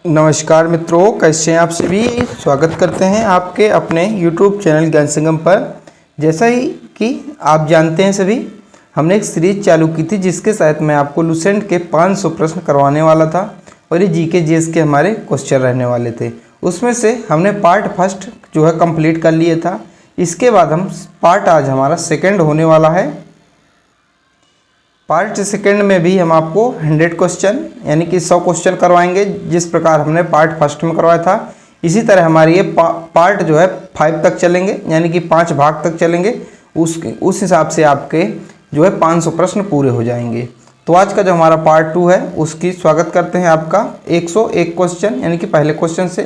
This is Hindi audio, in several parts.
नमस्कार मित्रों, कैसे हैं आप सभी। स्वागत करते हैं आपके अपने YouTube चैनल ज्ञान संगम पर। जैसा ही कि आप जानते हैं सभी, हमने एक सीरीज चालू की थी जिसके साथ मैं आपको लूसेंट के 500 प्रश्न करवाने वाला था और ये जीके जीएस के हमारे क्वेश्चन रहने वाले थे। उसमें से हमने पार्ट फर्स्ट जो है कंप्लीट कर लिया था। इसके बाद हम पार्ट आज हमारा सेकेंड होने वाला है। पार्ट सेकंड में भी हम आपको 100 क्वेश्चन यानी कि 100 क्वेश्चन करवाएंगे, जिस प्रकार हमने पार्ट फर्स्ट में करवाया था। इसी तरह हमारी ये पार्ट जो है 5 तक चलेंगे, यानी कि 5 भाग तक चलेंगे। उस हिसाब से आपके जो है 500 प्रश्न पूरे हो जाएंगे। तो आज का जो हमारा पार्ट 2 है उसकी स्वागत करते हैं आपका 101 क्वेश्चन, यानी कि पहले क्वेश्चन से।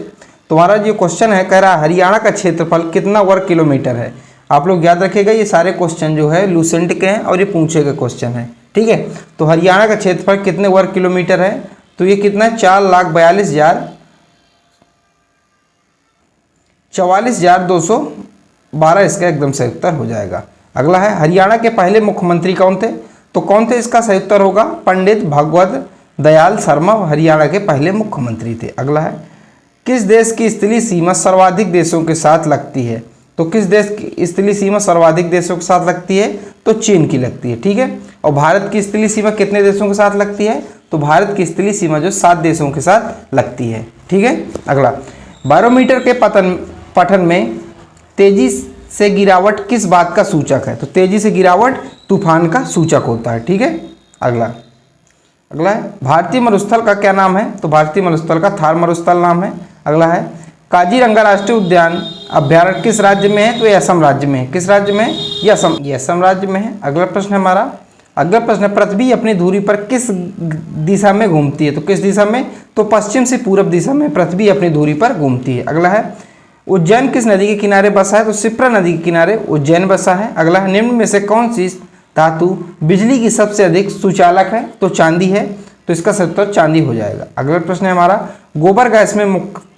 तुम्हारा जो क्वेश्चन है, कह रहा है हरियाणा का क्षेत्रफल कितना वर्ग किलोमीटर है। आप लोग याद रखिएगा, ये सारे क्वेश्चन जो है लूसेंट के हैं और ये पूछे गए क्वेश्चन है, ठीक है। तो हरियाणा का क्षेत्रफल कितने वर्ग किलोमीटर है, तो ये कितना है 4,42,212 इसका एकदम सही उत्तर हो जाएगा। अगला है हरियाणा के पहले मुख्यमंत्री कौन थे, तो कौन थे इसका सही उत्तर होगा पंडित भगवत दयाल शर्मा हरियाणा के पहले मुख्यमंत्री थे। अगला है किस देश की स्थलीय सीमा सर्वाधिक देशों के साथ लगती है, तो किस देश की स्थलीय सीमा सर्वाधिक देशों के साथ लगती है, तो चीन की लगती है, ठीक है। और भारत की स्थलीय सीमा कितने देशों के साथ लगती है, तो भारत की स्थलीय सीमा जो 7 देशों के साथ लगती है, ठीक है। अगला बैरोमीटर के पठन में तेजी से गिरावट किस बात का सूचक है, तो तेजी से गिरावट तूफान का सूचक होता है, ठीक है। अगला है भारतीय मरुस्थल का क्या नाम है, तो भारतीय मरुस्थल का थार मरुस्थल नाम है। अगला है काजीरंगा राष्ट्रीय उद्यान अभ्यारण्य किस राज्य में है, तो ये असम राज्य में है। किस राज्य में है, ये असम राज्य में है। अगला प्रश्न है हमारा, अगला प्रश्न है पृथ्वी अपनी धुरी पर किस दिशा में घूमती है, तो किस दिशा में, तो पश्चिम से पूर्व दिशा में पृथ्वी अपनी धुरी पर घूमती है। अगला है उज्जैन किस नदी के किनारे बसा है, तो शिप्रा नदी के किनारे उज्जैन बसा है। अगला है निम्न में से कौन सी धातु बिजली की सबसे अधिक सुचालक है, तो चांदी है, तो इसका सही उत्तर चांदी हो जाएगा। अगला प्रश्न है हमारा गोबर गैस में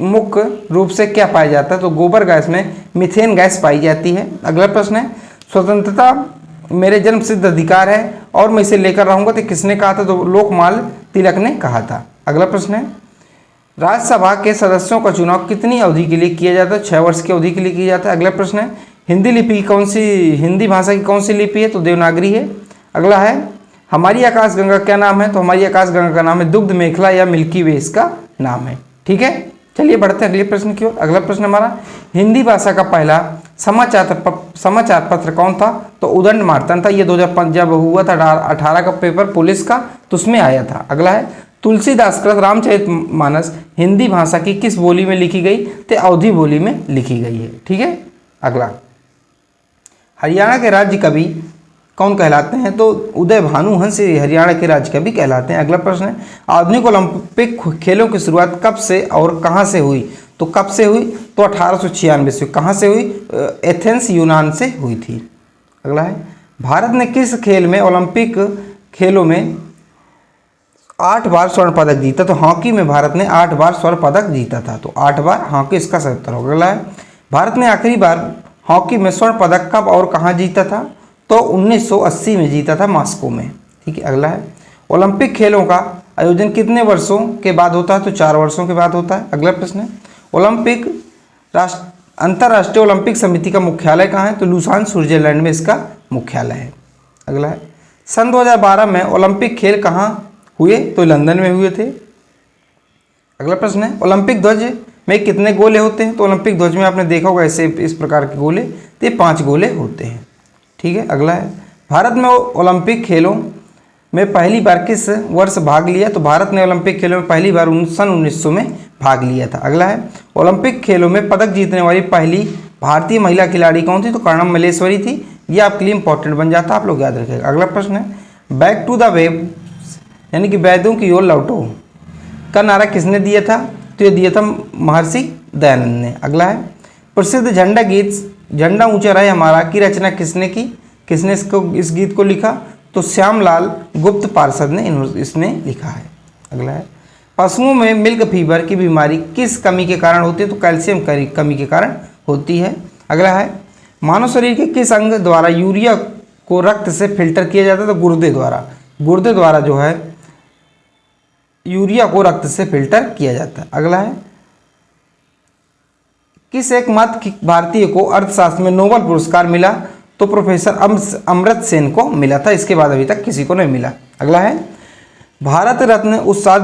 मुख्य रूप से क्या पाया जाता है, तो गोबर गैस में मीथेन गैस पाई जाती है। अगला प्रश्न है स्वतंत्रता मेरे जन्म सिद्ध अधिकार है और मैं इसे लेकर रहूंगा, तो किसने कहा था, तो लोकमान्य तिलक ने कहा था। अगला प्रश्न है राज्यसभा के सदस्यों का चुनाव कितनी अवधि के लिए किया जाता है, 6 वर्ष की अवधि के लिए किया जाता है। अगला प्रश्न है हिंदी भाषा की कौन सी लिपि है, तो देवनागरी है। अगला है हमारी आकाशगंगा क्या नाम है, तो हमारी आकाशगंगा का नाम है दुग्ध मेखला या मिल्की वे इसका नाम है, ठीक है। चलिए बढ़ते हैं अगले प्रश्न की ओर। अगला प्रश्न हमारा हिंदी भाषा का पहला समाचार पत्र कौन था, तो उदंड मार्तन था। ये 2005 जब हुआ था 18 का पेपर पुलिस का, तो उसमें आया था। अगला है तुलसीदास कृत रामचरितमानस हिंदी भाषा की किस बोली में लिखी गई, तो अवधी बोली में लिखी गई है, ठीक है। अगला हरियाणा के राज्य कवि कौन कहलाते हैं, तो उदय भानुहंस हरियाणा के राज्य कवि कहलाते हैं। अगला प्रश्न है आधुनिक ओलंपिक खेलों की शुरुआत कब से और कहां से हुई, तो कब से हुई, तो 1896 से। कहां से हुई, एथेंस यूनान से हुई थी। अगला है भारत ने किस खेल में ओलंपिक खेलों में 8 बार स्वर्ण पदक जीता, तो हॉकी में भारत ने 8 बार स्वर्ण पदक जीता था, तो 8 बार हॉकी इसका सही उत्तर होगा। अगला है भारत ने आखिरी बार हॉकी में स्वर्ण पदक कब और कहां जीता था, तो 1980 में जीता था मॉस्को में, ठीक है। अगला है ओलंपिक खेलों का आयोजन कितने वर्षों के बाद होता है, तो 4 वर्षों के बाद होता है। अगला प्रश्न है अंतर्राष्ट्रीय ओलंपिक समिति का मुख्यालय कहाँ है, तो लुसान स्विट्जरलैंड में इसका मुख्यालय है। अगला है सन 2012 में ओलंपिक खेल कहाँ हुए, तो लंदन में हुए थे। अगला प्रश्न है ओलंपिक ध्वज में कितने गोले होते हैं, तो ओलंपिक ध्वज में आपने देखा होगा ऐसे इस प्रकार के गोले, तो 5 गोले होते हैं, ठीक है। अगला है भारत में ओलंपिक खेलों में पहली बार किस वर्ष भाग लिया, तो भारत ने ओलंपिक खेलों में पहली बार सन 1900 में भाग लिया था। अगला है ओलंपिक खेलों में पदक जीतने वाली पहली भारतीय महिला खिलाड़ी कौन थी, तो कर्णम मल्लेश्वरी थी। ये आपके लिए इंपॉर्टेंट बन जाता, आप लोग याद रखिएगा। अगला प्रश्न है बैक टू द वेब यानी कि वेदों की ओर लौटो का नारा किसने दिया था, तो ये दिया था महर्षि दयानंद ने। अगला है प्रसिद्ध झंडा गीत झंडा ऊंचा रहे हमारा की रचना किसने की, किसने इस गीत को लिखा, तो श्यामलाल गुप्त पार्षद ने इसने लिखा है। अगला है पशुओं में मिल्क फीवर की बीमारी किस कमी के कारण होती है, तो कैल्शियम कमी के कारण होती है। अगला है मानव शरीर के किस अंग द्वारा यूरिया को रक्त से फिल्टर किया जाता है, तो गुर्दे द्वारा जो है यूरिया को रक्त से फिल्टर किया जाता है। अगला है, किस एकमात्र भारतीय को अर्थशास्त्र में नोबेल पुरस्कार मिला? तो प्रोफेसर अमर्त्य सेन को मिला था, इसके बाद अभी तक किसी को नहीं मिला। अगला है, भारत रत्न उस्ताद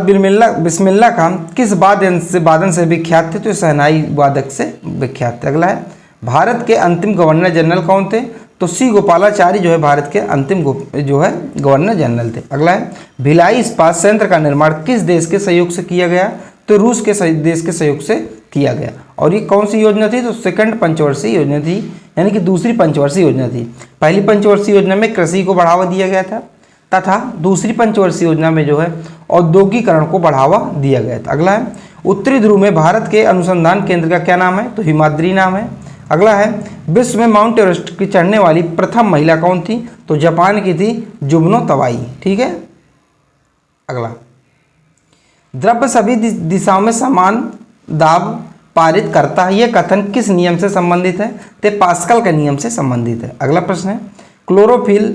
बिस्मिल्लाह खान किस वादन से विख्यात थे? तो शहनाई वादक से विख्यात थे। अगला है, भारत के अंतिम गवर्नर जनरल कौन थे? तो सी गोपालाचारी जो है भारत के अंतिम गवर्नर जनरल थे। अगला है, भिलाई इस्पात संयंत्र का निर्माण किस देश के सहयोग से किया गया? तो रूस के देश के सहयोग से किया गया। और ये कौन सी योजना थी? तो सेकंड पंचवर्षीय योजना थी, यानी कि दूसरी पंचवर्षीय योजना थी। पहली पंचवर्षीय योजना में कृषि को बढ़ावा दिया गया था तथा दूसरी पंचवर्षीय योजना में जो है औद्योगिकरण को बढ़ावा दिया गया था। अगला है, उत्तरी ध्रुव में भारत के अनुसंधान केंद्र का क्या नाम है? तो हिमाद्री नाम है। अगला है, विश्व में माउंट एवरेस्ट की चढ़ने वाली प्रथम महिला कौन थी? तो जापान की थी जुब्नो तवाई। ठीक है। अगला, द्रव्य सभी दिशाओं में समान दाब पारित करता है, यह कथन किस नियम से संबंधित है? तो पास्कल के नियम से संबंधित है। अगला प्रश्न है, क्लोरोफिल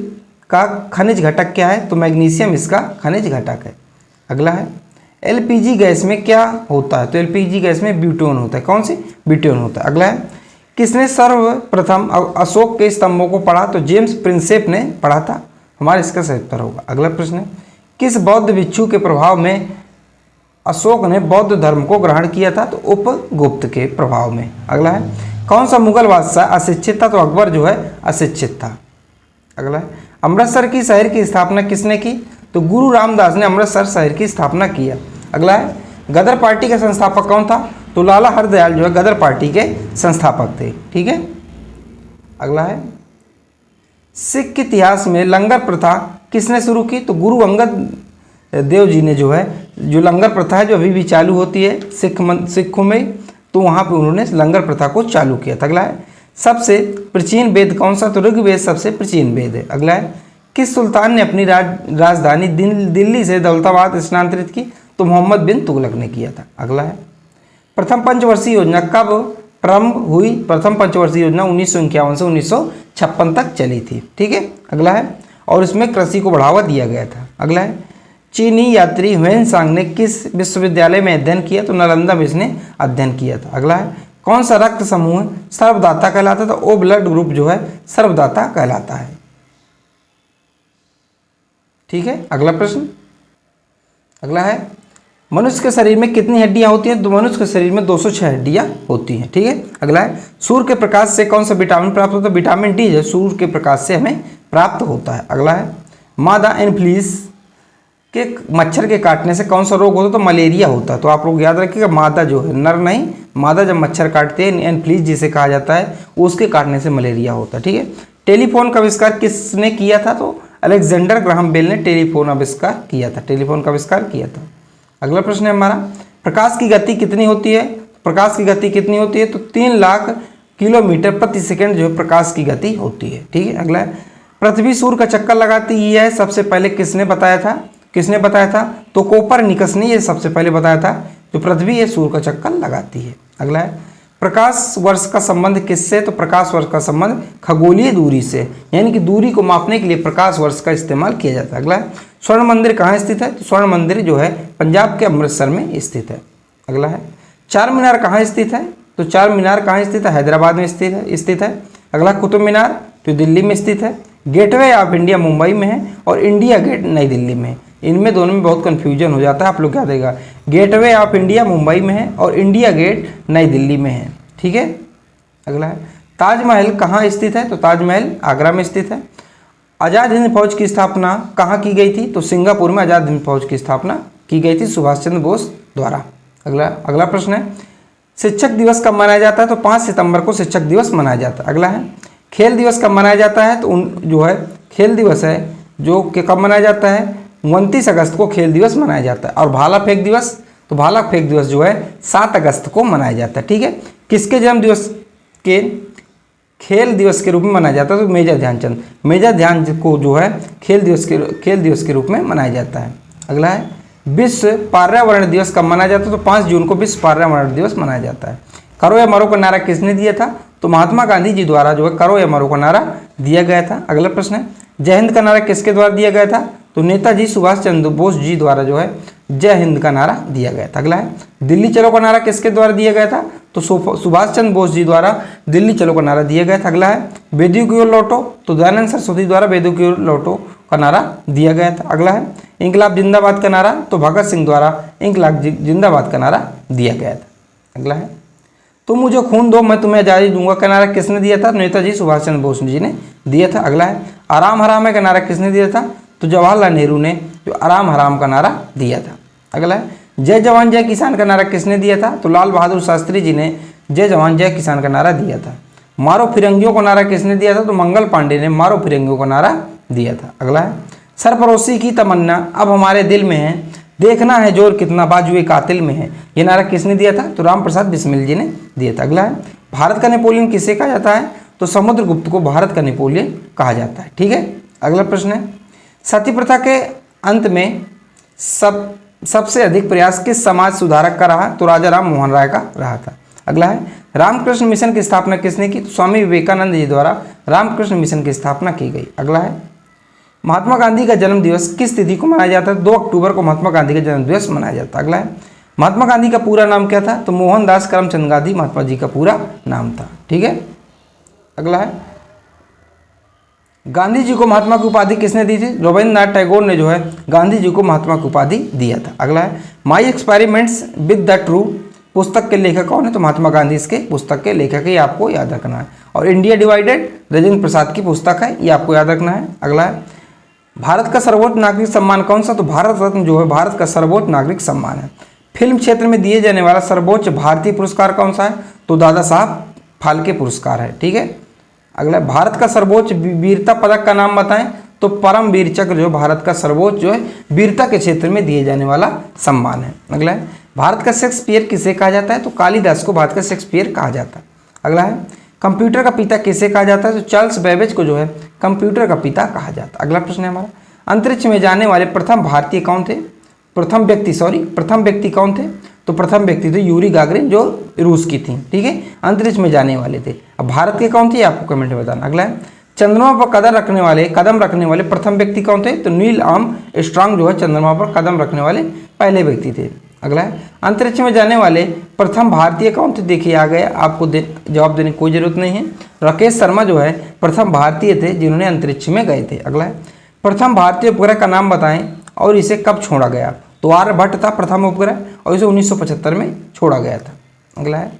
का खनिज घटक क्या है? तो मैग्नीशियम इसका खनिज घटक है। अगला है, एलपीजी गैस में क्या होता है? तो एलपीजी गैस में ब्यूटेन होता है। कौन सी? ब्यूटेन होता है। अगला है, किसने सर्वप्रथम अशोक के स्तंभों को पढ़ा? तो जेम्स प्रिंसेप ने पढ़ा था। हमारा इसका सही उत्तर होगा। अगला प्रश्न है, किस बौद्ध भिक्षु के प्रभाव में अशोक ने बौद्ध धर्म को ग्रहण किया था? तो उपगुप्त के प्रभाव में। अगला है, कौन सा मुगल बादशाह अशिक्षित था? तो अकबर जो है अशिक्षित था। अगला है, अमृतसर की शहर की स्थापना किसने की? तो गुरु रामदास ने अमृतसर शहर की स्थापना किया। अगला है, गदर पार्टी का संस्थापक कौन था? तो लाला हरदयाल जो है गदर पार्टी के संस्थापक थे। ठीक है। अगला है, सिख इतिहास में लंगर प्रथा किसने शुरू की? तो गुरु अंगद देव जी ने जो है, जो लंगर प्रथा है जो अभी भी चालू होती है सिखों में, तो वहाँ पे उन्होंने लंगर प्रथा को चालू किया था। अगला है, सबसे प्राचीन वेद कौन सा? तो ऋग्वेद सबसे प्राचीन वेद है। अगला है, किस सुल्तान ने अपनी राजधानी दिल्ली से दौलताबाद स्थानांतरित की? तो मोहम्मद बिन तुगलक ने किया था। अगला है, प्रथम पंचवर्षीय योजना कब प्रारंभ हुई? प्रथम पंचवर्षीय योजना 1951 से 1956 तक चली थी। ठीक है। अगला है, और इसमें कृषि को बढ़ावा दिया गया था। अगला है, चीनी यात्री ह्वेनसांग ने किस विश्वविद्यालय में अध्ययन किया? तो नालंदा में इसने अध्ययन किया था। अगला है, कौन सा रक्त समूह सर्वदाता कहलाता था? ओ ब्लड ग्रुप जो है सर्वदाता कहलाता है। ठीक है। अगला प्रश्न, अगला है, मनुष्य के शरीर में कितनी हड्डियां होती हैं? तो मनुष्य के शरीर में 206 हड्डियां होती हैं। ठीक है। अगला है, सूर्य के प्रकाश से कौन सा विटामिन प्राप्त होता है? विटामिन डी जो सूर्य के प्रकाश से हमें प्राप्त होता है। अगला है, मादा एनफ्लीस के मच्छर के काटने से कौन सा रोग होता है? तो मलेरिया होता है। तो आप लोग याद रखिएगा, मादा जो है, नर नहीं, मादा जब मच्छर काटते हैं, एनफ्लीस जिसे कहा जाता है, उसके काटने से मलेरिया होता है। ठीक है। टेलीफोन का आविष्कार किसने किया था? तो अलेक्जेंडर ग्राहम बेल ने टेलीफोन आविष्कार किया था। टेलीफोन का आविष्कार किया था। अगला प्रश्न है हमारा, प्रकाश की गति कितनी होती है? प्रकाश की गति कितनी होती है? तो 3 लाख किलोमीटर प्रति सेकंड जो है प्रकाश की गति होती है। ठीक है। अगला है, पृथ्वी सूर्य का चक्कर लगाती है, सबसे पहले किसने बताया था? किसने बताया था? तो कोपरनिकस ने ये सबसे पहले बताया था, जो पृथ्वी ये सूर्य का चक्कर लगाती है। अगला है, प्रकाश वर्ष का संबंध किससे? तो प्रकाश वर्ष का संबंध खगोलीय दूरी से, यानी कि दूरी को मापने के लिए प्रकाश वर्ष का इस्तेमाल किया जाता है। अगला है, स्वर्ण मंदिर कहाँ स्थित है? तो स्वर्ण मंदिर जो है पंजाब के अमृतसर में स्थित है। अगला है, चार मीनार कहाँ स्थित है? तो चार मीनार कहाँ स्थित है? हैदराबाद में स्थित है। अगला, कुतुब मीनार तो दिल्ली में स्थित है। गेटवे ऑफ इंडिया मुंबई में है और इंडिया गेट नई दिल्ली में है। इनमें दोनों में बहुत कन्फ्यूजन हो जाता है, आप लोग याद देगा, गेटवे ऑफ इंडिया मुंबई में है और इंडिया गेट नई दिल्ली में है। ठीक है। अगला है, ताजमहल कहाँ स्थित है? तो ताजमहल आगरा में स्थित है। आज़ाद हिंद फौज की स्थापना कहाँ की गई थी? तो सिंगापुर में आज़ाद हिंद फौज की स्थापना की गई थी सुभाष चंद्र बोस द्वारा। अगला प्रश्न है, शिक्षक दिवस कब मनाया जाता है? तो 5 सितंबर को शिक्षक दिवस मनाया जाता है। अगला है, खेल दिवस कब मनाया जाता है? तो जो है खेल दिवस है जो कि कब मनाया जाता है? 29 अगस्त को खेल दिवस मनाया जाता है। और भाला फेंक दिवस, तो भाला फेंक दिवस जो है 7 अगस्त को मनाया जाता है। ठीक है। किसके जन्म दिवस के खेल दिवस के रूप में मनाया जाता है? तो मेजर ध्यानचंद, मेजर ध्यानचंद को जो है खेल दिवस के रूप में मनाया जाता है। अगला है, विश्व पर्यावरण दिवस कब मनाया जाता है? तो 5 जून को विश्व पर्यावरण दिवस मनाया जाता है। करो या मरो का नारा किसने दिया था? तो महात्मा गांधी जी द्वारा जो है करो या मरो का नारा दिया गया था। अगला प्रश्न है, जय हिंद का नारा किसके द्वारा दिया गया था? तो नेताजी सुभाष चंद्र बोस जी द्वारा जो है जय हिंद का नारा दिया गया था। अगला है, दिल्ली चलो का नारा किसके द्वारा दिया गया था? तो सुभाष चंद्र बोस जी द्वारा दिल्ली चलो का नारा दिया गया था। अगला है, वेदियों की ओर लौटो, तो दयानंद सरस्वती द्वारा वेदियों की ओर लौटो का नारा दिया गया था। अगला है, इंकलाब जिंदाबाद का नारा, तो भगत सिंह द्वारा इंकलाब जिंदाबाद का नारा दिया गया था। अगला है, तुम मुझे खून दो मैं तुम्हें आज़ादी दूंगा का नारा किसने दिया था? नेताजी सुभाष चंद्र बोस जी ने दिया था। अगला है, आराम हराम है का नारा किसने दिया था? तो जवाहरलाल नेहरू ने जो आराम हराम का नारा दिया था। अगला है, जय जवान जय किसान का नारा किसने दिया था? तो लाल बहादुर शास्त्री जी ने जय जवान जय किसान का नारा दिया था। मारो फिरंगियों का नारा किसने दिया था? तो मंगल पांडे ने मारो फिरंगियों का नारा दिया था। अगला है, सरफरोशी की तमन्ना अब हमारे दिल में है, देखना है जोर कितना बाजुए कातिल में है, ये नारा किसने दिया था? तो राम प्रसाद बिस्मिल जी ने दिया था। अगला है, भारत का नेपोलियन किसे कहा जाता है? तो समुद्रगुप्त को भारत का नेपोलियन कहा जाता है। ठीक है, अगला प्रश्न है, सती प्रथा के अंत में सबसे अधिक प्रयास किस समाज सुधारक का रहा? तो राजा राम मोहन राय का रहा था। अगला है, रामकृष्ण मिशन की स्थापना किसने की? तो स्वामी विवेकानंद जी द्वारा रामकृष्ण मिशन की स्थापना की गई। अगला है, महात्मा गांधी का जन्म दिवस किस तिथि को मनाया जाता है? 2 अक्टूबर को महात्मा गांधी का जन्म दिवस मनाया जाता है। अगला है, महात्मा गांधी का पूरा नाम क्या था? तो मोहनदास करमचंद गांधी महात्मा जी का पूरा नाम था। ठीक है, अगला है, गांधी जी को महात्मा की उपाधि किसने दी थी? रविंद्रनाथ टैगोर ने जो है गांधी जी को महात्मा की उपाधि दिया था। अगला है, my experiments with the true पुस्तक के लेखक कौन है? तो महात्मा गांधी इसके पुस्तक के लेखक है, ये आपको याद रखना है। और इंडिया डिवाइडेड राजेंद्र प्रसाद की पुस्तक है, ये आपको याद रखना है। अगला है, भारत का सर्वोच्च नागरिक सम्मान कौन सा? तो भारत रत्न जो है भारत का सर्वोच्च नागरिक सम्मान है। फिल्म क्षेत्र में दिए जाने वाला सर्वोच्च भारतीय पुरस्कार कौन सा है? तो दादा साहब फाल्के पुरस्कार है। ठीक है, अगला, भारत का सर्वोच्च वीरता पदक का नाम बताएं? तो परम वीर चक्र जो भारत का सर्वोच्च जो है वीरता के क्षेत्र में दिए जाने वाला सम्मान है। अगला है, भारत का शेक्सपियर किसे कहा जाता है? तो कालिदास को भारत का शेक्सपियर कहा जाता है। अगला है, कंप्यूटर का पिता किसे कहा जाता है? तो चार्ल्स बेबेज को जो है कंप्यूटर का पिता कहा जाता है। अगला प्रश्न है हमारा, अंतरिक्ष में जाने वाले प्रथम भारतीय कौन थे? प्रथम व्यक्ति कौन थे? तो प्रथम व्यक्ति थे यूरी गागरिन जो रूस की थी। ठीक है, अंतरिक्ष में जाने वाले थे। अब भारत के कौन थे आपको कमेंट में बताना। अगला है, चंद्रमा पर कदम रखने वाले प्रथम व्यक्ति कौन थे? तो नील आर्मस्ट्रांग जो है चंद्रमा पर कदम रखने वाले पहले व्यक्ति थे। अगला है, अंतरिक्ष में जाने वाले प्रथम भारतीय कौन थे? देखिए आ गया, आपको जवाब देने की कोई जरूरत नहीं है। राकेश शर्मा जो है प्रथम भारतीय थे जिन्होंने अंतरिक्ष में गए थे। अगला है, प्रथम भारतीय उपग्रह का नाम बताएं और इसे कब छोड़ा गया? तो आर्यभट्ट था प्रथम उपग्रह और इसे 1975 में छोड़ा गया था। अगला है,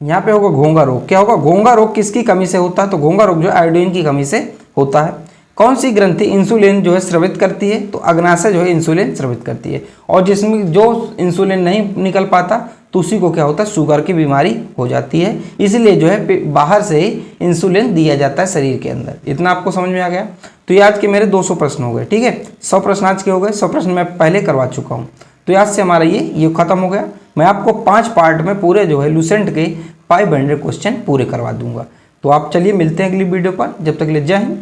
यहाँ पे होगा घोंघा रोग। क्या होगा? घोंघा रोग किसकी कमी से होता है? तो घोंघा रोग जो आयोडीन की कमी से होता है। कौन सी ग्रंथि इंसुलिन जो है स्रावित करती है? तो अग्नाशय जो है इंसुलिन स्रावित करती है। और जिसमें जो इंसुलिन नहीं निकल पाता तो उसी को क्या होता है? शुगर की बीमारी हो जाती है। इसलिए जो है बाहर से ही इंसुलिन दिया जाता है शरीर के अंदर। इतना आपको समझ में आ गया? तो ये आज के मेरे 200 प्रश्न हो गए। ठीक है, 100 प्रश्न आज के हो गए। 100 प्रश्न मैं पहले करवा चुका हूँ। तो आज से हमारा ये खत्म हो गया। मैं आपको 5 पार्ट में पूरे जो है लुसेंट के 500 क्वेश्चन पूरे करवा दूंगा। तो आप चलिए मिलते हैं अगली वीडियो पर। जब तक ले जय हिंद।